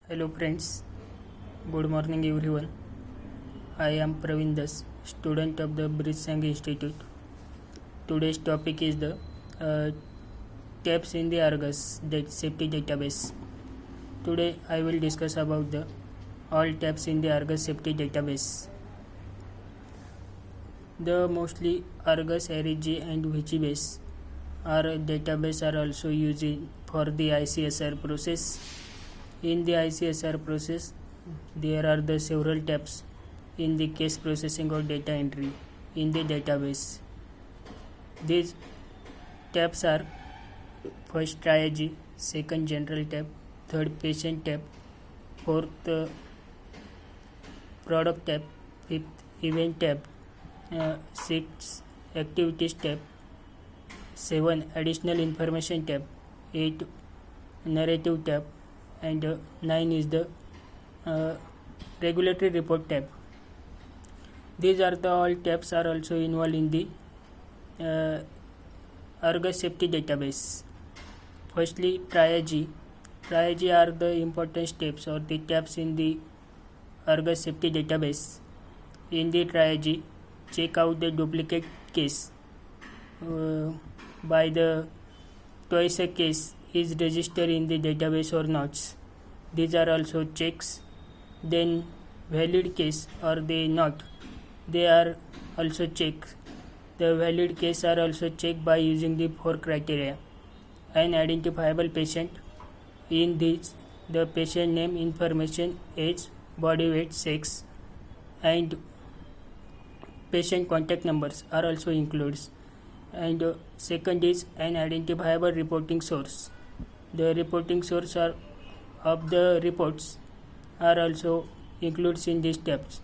Hello friends, good morning everyone. I am Praveen Das, student of the Bridge Sangh Institute. Today's topic is the uh, tabs in the Argus safety database. Today I will discuss about the all tabs in the Argus safety database. The mostly Argus, REG and Wikibase database are also used for the ICSR process. In the ICSR process, there are the several tabs in the case processing or data entry in the database. These tabs are first triage, second general tab, third patient tab, fourth product tab, fifth event tab, sixth activities tab, 7 additional information tab, 8 narrative tab, and 9 is the regulatory report tab. These are the all tabs are also involved in the Argus safety database. Firstly, triage. Triage are the important steps or the tabs in the Argus safety database. In the triage, check out the duplicate case by the twice a case is registered in the database or not. These are also checks. Then valid case or they not, they are also checked. The valid case are also checked by using the 4 criteria. An identifiable patient, in this the patient name, information, age, body weight, sex, and patient contact numbers are also included. And second is an identifiable reporting source. The reporting source are of the reports are also included in these tabs.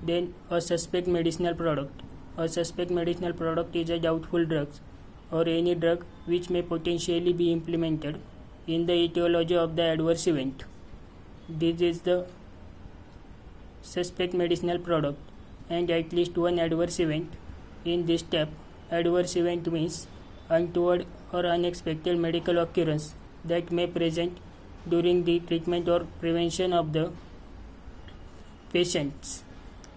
Then a suspect medicinal product. A suspect medicinal product is a doubtful drug or any drug which may potentially be implemented in the etiology of the adverse event. This is the suspect medicinal product, and at least one adverse event in this tab. Adverse event means untoward or unexpected medical occurrence that may present during the treatment or prevention of the patients.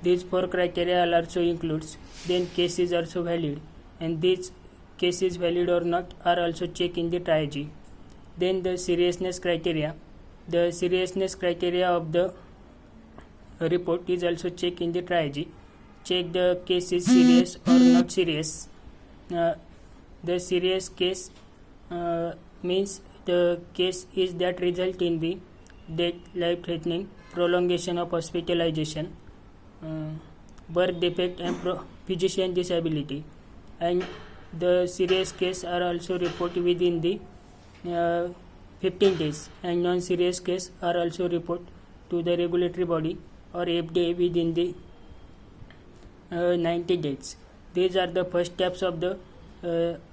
These 4 criteria also includes. Then case is also valid, and these case is valid or not are also checked in the triage. Then the seriousness criteria. The seriousness criteria of the report is also checked in the triage. Check the case is serious or not serious. The serious case means the case is that result in the death, life-threatening, prolongation of hospitalization, birth defect, and physician disability. And the serious case are also reported within the 15 days, and non-serious case are also reported to the regulatory body or FDA within the 90 days. These are the first tabs of the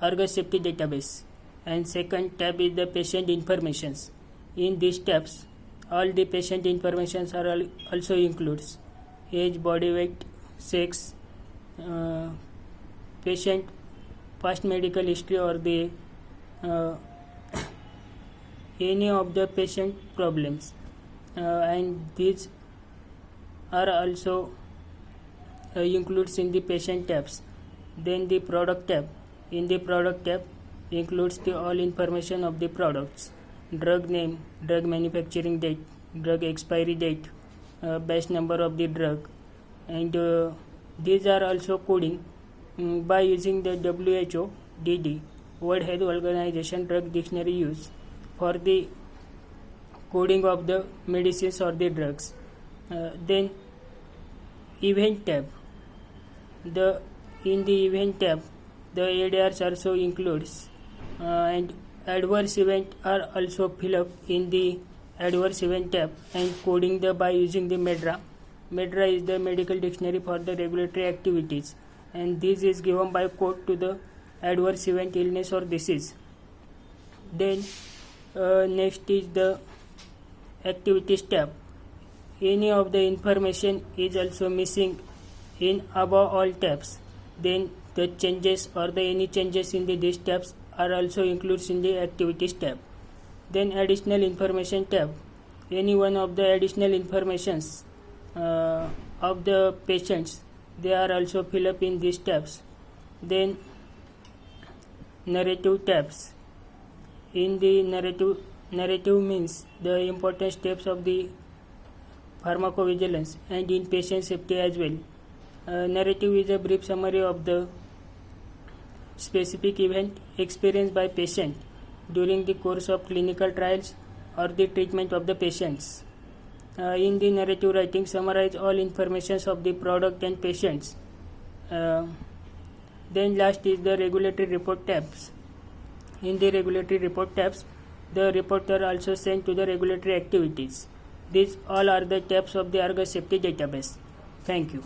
Argus safety database. And second tab is the patient informations. In these tabs, all the patient informations are also includes age, body weight, sex, patient past medical history or the any of the patient problems, and these are also includes in the patient tabs. Then the product tab. In the product tab includes the all information of the products, drug name, drug manufacturing date, drug expiry date, batch number of the drug, and these are also coding by using the WHO DD, World Health Organization drug dictionary use for the coding of the medicines or the drugs. Then event tab. In the event tab, the ADRs also includes, and adverse event are also filled up in the adverse event tab and coding by using the MEDRA. MEDRA is the medical dictionary for the regulatory activities, and this is given by code to the adverse event, illness or disease. Then next is the activities tab. Any of the information is also missing in above all tabs, then the changes or the any changes in these tabs are also included in the activities tab. Then additional information tab. any one of the additional informations of the patients, they are also fill up in these tabs. Then narrative tabs. In the narrative means the important steps of the pharmacovigilance and in patient safety as well. Narrative is a brief summary of the specific event experienced by patient during the course of clinical trials or the treatment of the patients. In the narrative writing, summarize all information of the product and patients. Then last is the regulatory report tabs. In the regulatory report tabs, the reports are also sent to the regulatory activities. These all are the tabs of the Argus Safety Database. Thank you.